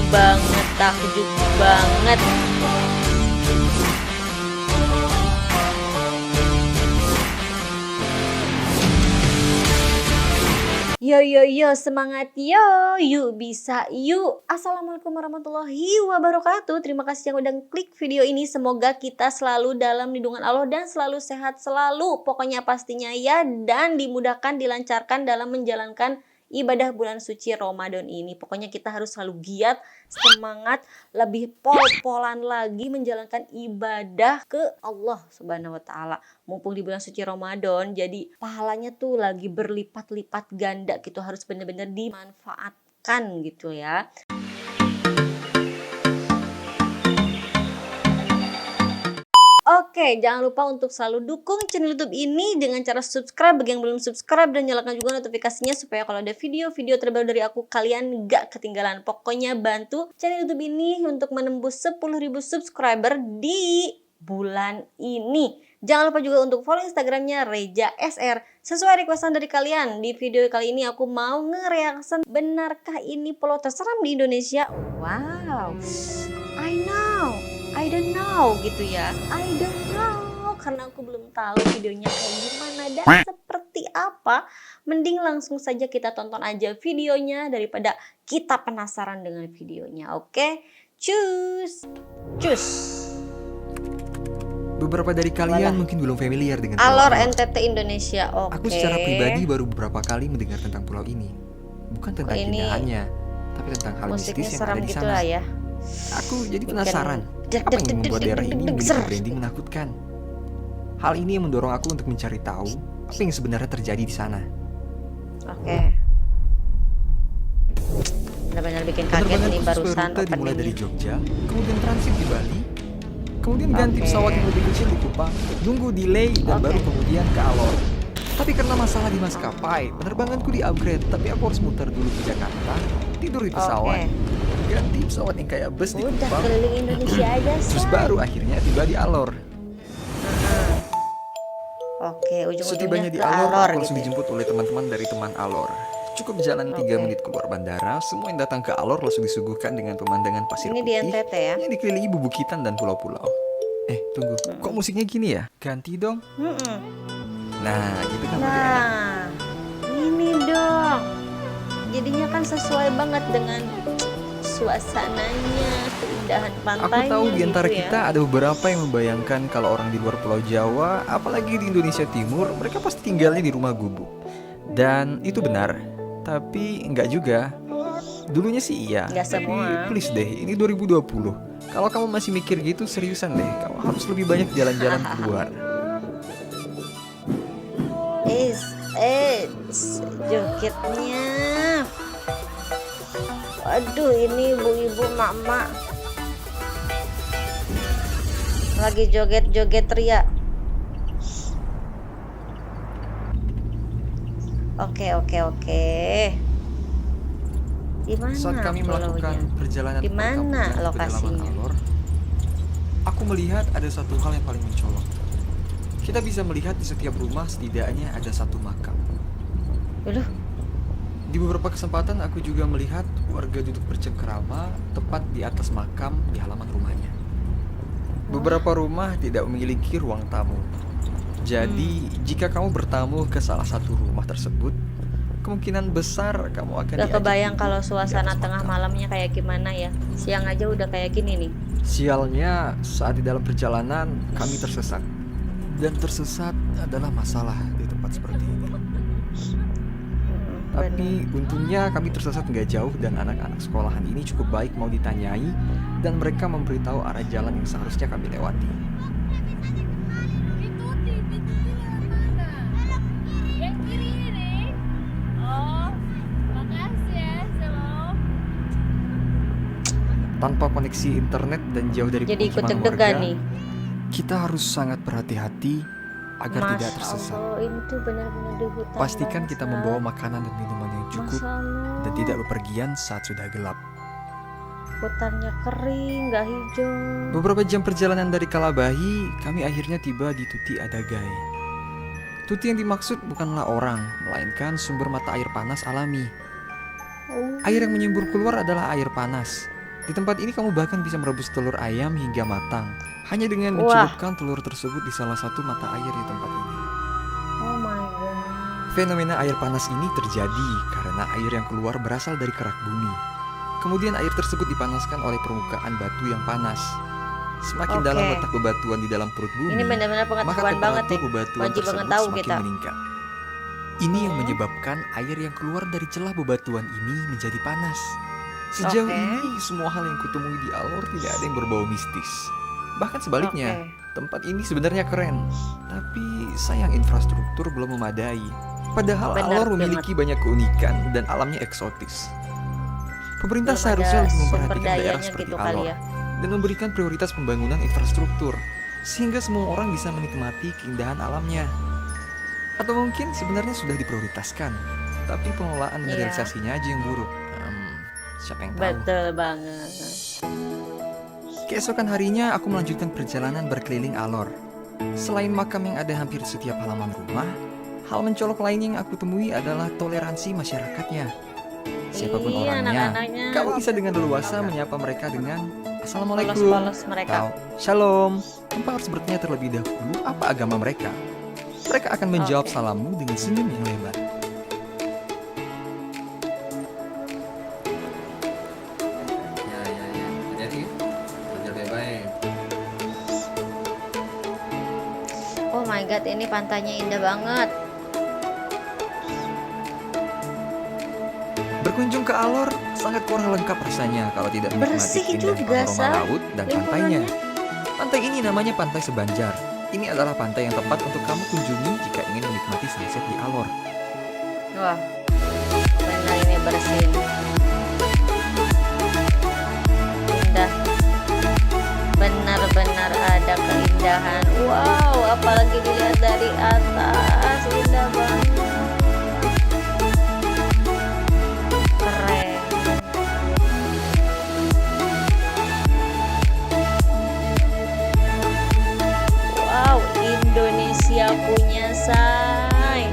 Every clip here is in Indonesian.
banget, takjub banget. Yo yo yo, semangat yo, yuk bisa yuk. Assalamualaikum warahmatullahi wabarakatuh. Terima kasih yang udah klik video ini. Semoga kita selalu dalam lindungan Allah dan selalu sehat selalu. Pokoknya pastinya ya, dan dimudahkan, dilancarkan dalam menjalankan ibadah bulan suci Ramadan ini. Pokoknya kita harus selalu giat, semangat, lebih pol-polan lagi menjalankan ibadah ke Allah Subhanahu wa taala. Mumpung di bulan suci Ramadan, jadi pahalanya tuh lagi berlipat-lipat ganda gitu, harus benar-benar dimanfaatkan gitu ya. Oke, jangan lupa untuk selalu dukung channel YouTube ini dengan cara subscribe bagi yang belum subscribe, dan nyalakan juga notifikasinya supaya kalau ada video-video terbaru dari aku kalian gak ketinggalan. Pokoknya bantu channel YouTube ini untuk menembus 10.000 subscriber di bulan ini. Jangan lupa juga untuk follow Instagramnya Reja SR sesuai requestan dari kalian. Di video kali ini aku mau nge-reaction, benarkah ini pulau terseram di Indonesia? Wow, I don't know gitu ya. I don't know karena aku belum tahu videonya kayak gimana dan seperti apa. Mending langsung saja kita tonton aja videonya daripada kita penasaran dengan videonya. Oke, cus. Beberapa dari kalian mungkin belum familiar dengan Alor Pulau Alor. NTT Indonesia. Oke. Aku secara pribadi baru beberapa kali mendengar tentang pulau ini. Bukan tentang ini keindahannya, tapi tentang hal musiknya mistis yang seram ada di gitu sana. lah ya. Aku jadi penasaran, apa yang membuat daerah ini memiliki branding menakutkan? Hal ini yang mendorong aku untuk mencari tahu apa yang sebenarnya terjadi di sana. Oke. Benar-benar bikin kaget nih Penerbanganku sesuai barusan rute dimulai dari openingnya. Jogja, kemudian transit di Bali, kemudian ganti pesawat yang lebih kecil di Kupang, nunggu delay, dan baru kemudian ke Alor. Tapi karena masalah di maskapai, penerbanganku di-upgrade, tapi aku harus muter dulu ke Jakarta, tidur di pesawat, ganti pesawat yang kayak bus di Udah Kupang, keliling Indonesia aja terus say. baru akhirnya tiba di Alor. Oke, Setibanya ujung-ujungnya di ke Alor, Alor aku langsung gitu ya. dijemput oleh teman-teman dari teman Alor. Cukup jalan 3 menit keluar bandara, semua yang datang ke Alor langsung disuguhkan dengan pemandangan pasir Ini di putih NTT ya. yang dikelilingi bubukitan dan pulau-pulau. Tunggu, kok musiknya gini ya? Ganti dong. Nah, gitu kan lebih enak. Nah, ini dong. Jadinya kan sesuai banget dengan suasananya, keindahan pantainya. Aku tahu di antara gitu ya. kita ada beberapa yang membayangkan kalau orang di luar Pulau Jawa, apalagi di Indonesia Timur, mereka pasti tinggalnya di rumah gubuk. Dan itu benar, tapi enggak juga. Dulunya sih iya, Nggak tapi semua. please deh, ini 2020. Kalau kamu masih mikir gitu, seriusan deh, kamu harus lebih banyak jalan-jalan keluar. Jogetnya. Waduh, ini ibu-ibu mak-mak lagi joget-joget teriak. Oke. Di mana Saat kami melakukan pulaunya? perjalanan Di mana perkampungan ke lokasinya? pedalaman Alor, aku melihat ada satu hal yang paling mencolok. Kita bisa melihat di setiap rumah setidaknya ada satu makam. Aduh, Di beberapa kesempatan aku juga melihat warga duduk bercengkerama tepat di atas makam di halaman rumahnya. Beberapa rumah tidak memiliki ruang tamu. Jadi, jika kamu bertamu ke salah satu rumah tersebut, kemungkinan besar kamu akan gak diajak kebayang duduk kalau di suasana atas tengah makam. malamnya kayak gimana ya. Siang aja udah kayak gini nih. Sialnya, saat di dalam perjalanan kami tersesat. Dan tersesat adalah masalah di tempat seperti ini. Tapi untungnya kami tersesat nggak jauh dan anak-anak sekolahan ini cukup baik mau ditanyai dan mereka memberitahu arah jalan yang seharusnya kami lewati. Tanpa koneksi internet dan jauh dari Jadi ikut pemukiman deg-degan warga, nih. kita harus sangat berhati-hati agar tidak Masya tersesat. Allah, ini tuh benar-benar di hutan. Pastikan kita bangsa. membawa makanan dan minuman yang cukup Masya Allah. dan tidak bepergian saat sudah gelap. Hutannya kering, gak hijau. Beberapa jam perjalanan dari Kalabahi, kami akhirnya tiba di Tuti Adagai. Tuti yang dimaksud bukanlah orang, melainkan sumber mata air panas alami. Air yang menyembur keluar adalah air panas. Di tempat ini kamu bahkan bisa merebus telur ayam hingga matang, hanya dengan Wah. mencelupkan telur tersebut di salah satu mata air di tempat ini. Oh my god. Fenomena air panas ini terjadi karena air yang keluar berasal dari kerak bumi. Kemudian air tersebut dipanaskan oleh permukaan batu yang panas. Semakin Oke. dalam letak bebatuan di dalam perut bumi, Ini benar-benar maka pengetahuan banget temperatur nih. bebatuan Wajib banget tersebut tahu semakin kita. meningkat. Ini yang Hmm. menyebabkan air yang keluar dari celah bebatuan ini menjadi panas. Sejauh Oke. ini, semua hal yang kutemui di Alor tidak ada yang berbau mistis. Bahkan sebaliknya, Oke. tempat ini sebenarnya keren. Tapi sayang infrastruktur belum memadai. Padahal Benar Alor memiliki banyak keunikan dan alamnya eksotis. Pemerintah Belum seharusnya ada lebih sumber memperhatikan daerah dayanya seperti gitu kali Alor ya. dan memberikan prioritas pembangunan infrastruktur sehingga semua orang bisa menikmati keindahan alamnya. Atau mungkin sebenarnya sudah diprioritaskan, tapi pengelolaan dan Iya. realisasinya aja yang buruk. Siapa yang tahu? Betul banget. Keesokan harinya aku melanjutkan perjalanan berkeliling Alor. Selain makam yang ada hampir di setiap halaman rumah, hal mencolok lain yang aku temui adalah toleransi masyarakatnya. Siapapun Iya, orangnya, anak-anaknya. kamu bisa dengan leluasa menyapa mereka dengan Assalamualaikum Polos-polos mereka. atau Shalom. Tanpa harus bertanya terlebih dahulu apa agama mereka. Mereka akan menjawab Oke. salammu dengan senyum yang lebar. Ya, hati-hati. Belajar baik-baik. Oh my god, ini pantainya indah banget. Berkunjung ke Alor sangat kurang lengkap rasanya kalau tidak menikmati Bersih keindahan juga, panorama Say. laut dan pantainya. Pantai ini namanya Pantai Sebanjar. Ini adalah pantai yang tepat untuk kamu kunjungi jika ingin menikmati sunset di Alor. Wah, benar ini bersih. Indah. Benar-benar ada keindahan. Wow, apalagi dilihat dari atas, indah banget. Keren. Wow, Indonesia punya say.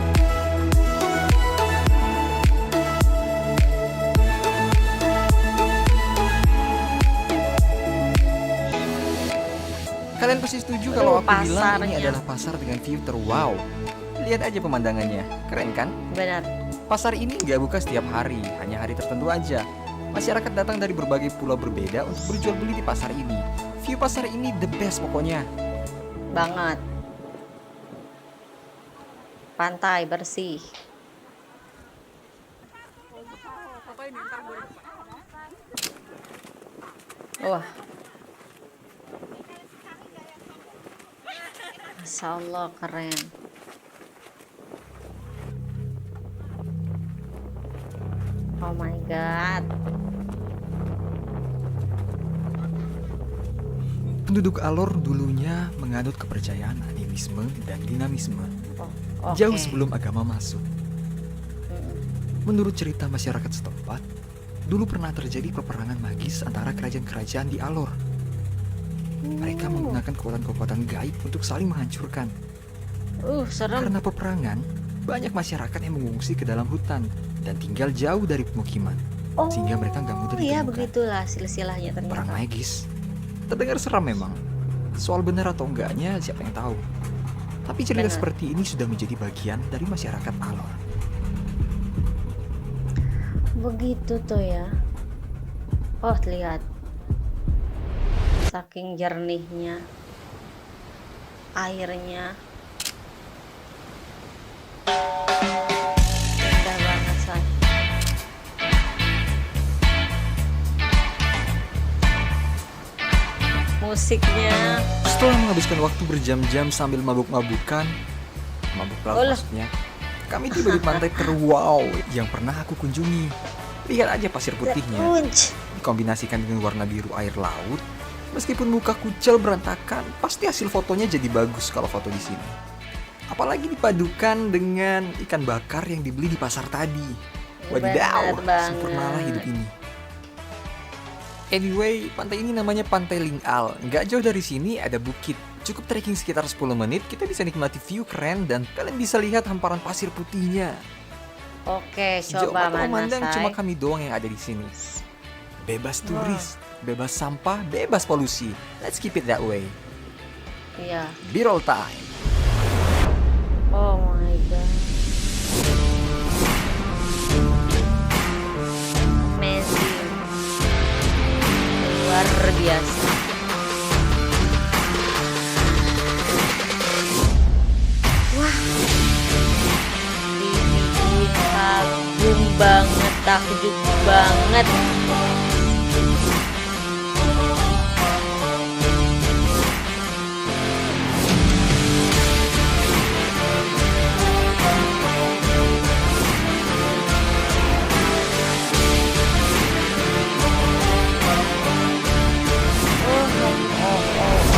Kalian pasti setuju kalau aku bilang ini Pasarnya. adalah pasar dengan view terwow. Lihat aja pemandangannya, keren kan? Benar. Pasar ini nggak buka setiap hari, hanya hari tertentu aja. Masyarakat datang dari berbagai pulau berbeda untuk berjual beli di pasar ini. View pasar ini the best pokoknya. Banget. Pantai bersih. Wah. Masya Allah, keren. Oh my god. Penduduk Alor dulunya menganut kepercayaan animisme dan dinamisme, Oh, jauh oke. sebelum agama masuk. Mm-mm. Menurut cerita masyarakat setempat, dulu pernah terjadi peperangan magis antara kerajaan-kerajaan di Alor. Mereka menggunakan kekuatan-kekuatan gaib untuk saling menghancurkan. Serem. Karena peperangan, banyak masyarakat yang mengungsi ke dalam hutan dan tinggal jauh dari pemukiman, Oh, sehingga mereka nggak mudah iya ditemukan. begitulah silsilahnya Perang ternyata. magis. Terdengar seram memang. Soal benar atau enggaknya siapa yang tahu. Tapi cerita Benar. seperti ini sudah menjadi bagian dari masyarakat Alor. Begitu tuh ya. Oh, lihat. Saking jernihnya airnya. Indah banget, Say. Musiknya. Setelah menghabiskan waktu berjam-jam sambil mabuk-mabukan, mabuk laut Olah. maksudnya, kami tiba di pantai terwow yang pernah aku kunjungi. Lihat aja pasir putihnya, Unch. dikombinasikan dengan warna biru air laut. Meskipun muka kucel berantakan, pasti hasil fotonya jadi bagus kalau foto di sini. Apalagi dipadukan dengan ikan bakar yang dibeli di pasar tadi. Wadidaw, Bener sempurnalah banget. hidup ini. Anyway, pantai ini namanya Pantai Ling'al. Nggak jauh dari sini ada bukit. Cukup trekking sekitar 10 menit, kita bisa nikmati view keren dan kalian bisa lihat hamparan pasir putihnya. Oke, Sejauh coba mata mana, memandang Say? cuma kami doang yang ada di sini. Bebas turis, Bebas sampah, bebas polusi. Let's keep it that way. Iya. B-roll time. Oh my god. Amazing. Luar biasa. Wah. Dibikin kagum banget, takjub banget.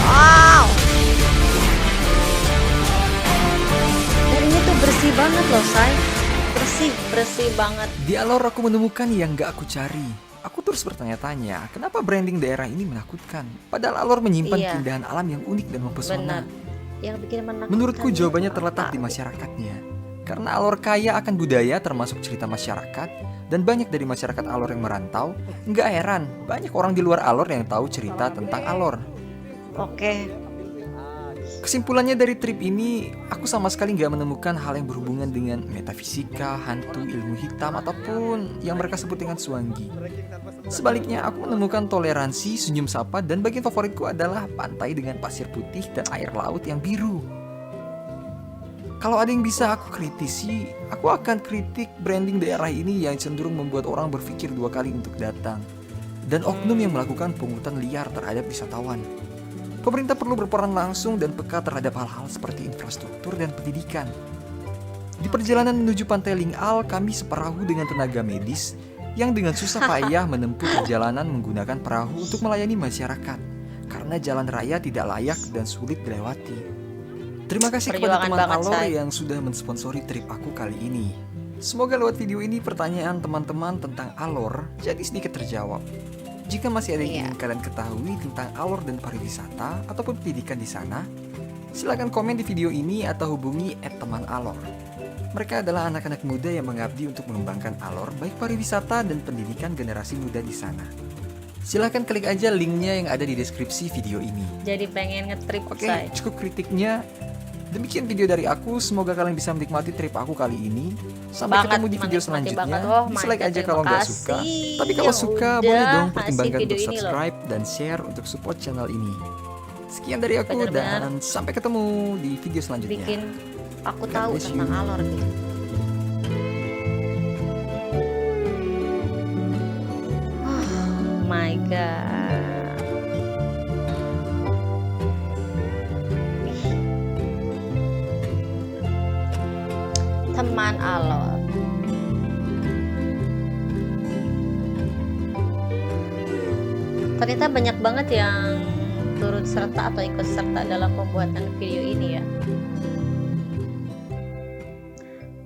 Wow. Dan ini tuh bersih banget loh, say. Bersih banget. Di Alor aku menemukan yang gak aku cari. Aku terus bertanya-tanya, kenapa branding daerah ini menakutkan? Padahal Alor menyimpan Iya. keindahan alam yang unik dan mempesona. Benar. Yang bikin menakutkan. Menurutku jawabannya itu terletak apa? di masyarakatnya. Karena Alor kaya akan budaya termasuk cerita masyarakat, dan banyak dari masyarakat Alor yang merantau. Nggak heran, banyak orang di luar Alor yang tahu cerita tentang Alor. Oke. Kesimpulannya dari trip ini, aku sama sekali nggak menemukan hal yang berhubungan dengan metafisika, hantu, ilmu hitam, ataupun yang mereka sebut dengan Swangi. Sebaliknya, aku menemukan toleransi, senyum sapa, dan bagian favoritku adalah pantai dengan pasir putih dan air laut yang biru. Kalau ada yang bisa aku kritisi, aku akan kritik branding daerah ini yang cenderung membuat orang berpikir 2 kali untuk datang. Dan oknum yang melakukan pungutan liar terhadap wisatawan. Pemerintah perlu berperan langsung dan peka terhadap hal-hal seperti infrastruktur dan pendidikan. Di perjalanan menuju Pantai Ling'al, kami seperahu dengan tenaga medis yang dengan susah payah menempuh perjalanan menggunakan perahu untuk melayani masyarakat karena jalan raya tidak layak dan sulit dilewati. Terima kasih kepada Perjuangan teman banget, Alor Say. yang sudah mensponsori trip aku kali ini. Semoga lewat video ini pertanyaan teman-teman tentang Alor jadi sedikit terjawab. Jika masih ada yang Iya. ingin kalian ketahui tentang Alor dan pariwisata ataupun pendidikan di sana, silakan komen di video ini atau hubungi @temanalor. Mereka adalah anak-anak muda yang mengabdi untuk mengembangkan Alor, baik pariwisata dan pendidikan generasi muda di sana. Silakan klik aja linknya yang ada di deskripsi video ini. Jadi pengen ngetrip, Oke, say. cukup kritiknya. Demikian video dari aku, semoga kalian bisa menikmati trip aku kali ini. Sampai Banget, ketemu di video menikmati selanjutnya. banget. Oh my Dislike God, aja kalau terima nggak kasih suka. Tapi kalau yang suka, udah boleh dong ngasih pertimbangkan video untuk ini loh. subscribe dan share untuk support channel ini. Sekian dari aku Bener-bener. dan sampai ketemu di video selanjutnya. Bikin aku God tahu bless tentang you. Alor gitu. Oh my god. Teman Alor. Ternyata banyak banget yang turut serta atau ikut serta dalam pembuatan video ini ya.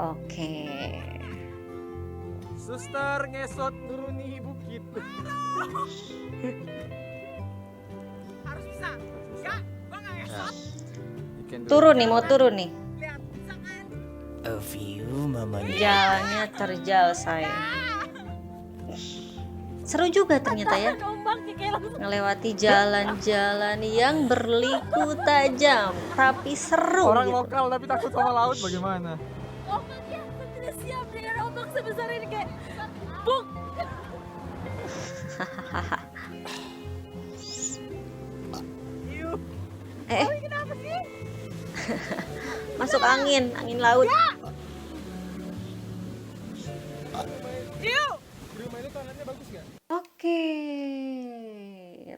Oke. Suster ngesot turuni bukit. Harus bisa. Enggak, gua enggak ngesot. Turun nih, mau turun nih. Lihat, bisa kan? A few moments Jalannya terjal saya. Seru juga ternyata ya. Ombak kayak langsung. Melewati jalan-jalan yang berliku tajam, tapi seru Orang gitu. lokal tapi takut sama laut bagaimana? Ombaknya tidak siap dengan ombak sebesar ini kayak buk. Eh, Kenapa sih? masuk angin laut. Yuk. Oke,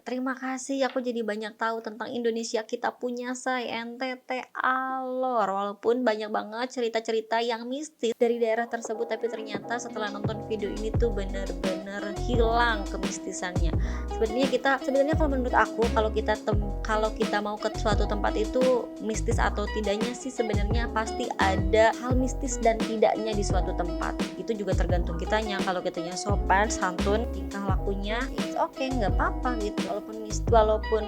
terima kasih. Aku jadi banyak tahu tentang Indonesia kita punya, say, NTT Alor. Walaupun banyak banget cerita-cerita yang mistis dari daerah tersebut, tapi ternyata setelah nonton video ini tuh bener-bener hilang kemistisannya. Sebenarnya kalau menurut aku, kalau kita mau ke suatu tempat itu mistis atau tidaknya sih sebenarnya pasti ada hal mistis dan tidaknya di suatu tempat. Itu juga tergantung kitanya. Kalau kitanya sopan, santun, tingkah lakunya it's okay, nggak apa-apa gitu. Walaupun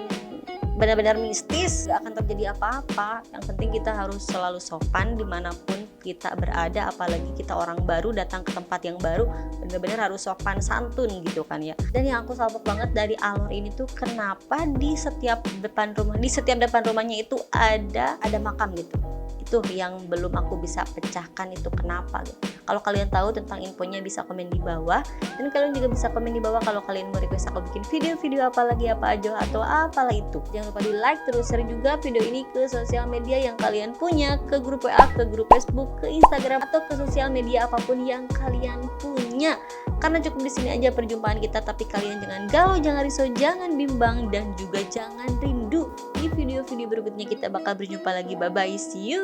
benar-benar mistis, gak akan terjadi apa-apa. Yang penting kita harus selalu sopan dimanapun kita berada, apalagi kita orang baru datang ke tempat yang baru, benar-benar harus sopan santun gitu kan ya. Dan yang aku salpok banget dari Alor ini tuh, kenapa di setiap depan rumahnya itu ada makam gitu. Itu yang belum aku bisa pecahkan, itu kenapa gitu. Kalau kalian tahu tentang infonya bisa komen di bawah, dan kalian juga bisa komen di bawah kalau kalian mau request aku bikin video-video apa lagi, apa aja atau apalah itu. Jangan lupa di like, terus share juga video ini ke sosial media yang kalian punya, ke grup WA, ke grup Facebook, ke Instagram, atau ke sosial media apapun yang kalian punya. Karena cukup di sini aja perjumpaan kita, tapi kalian jangan galau, jangan risau, jangan bimbang, dan juga jangan rindu. Di video-video berikutnya kita bakal berjumpa lagi. Bye bye, see you.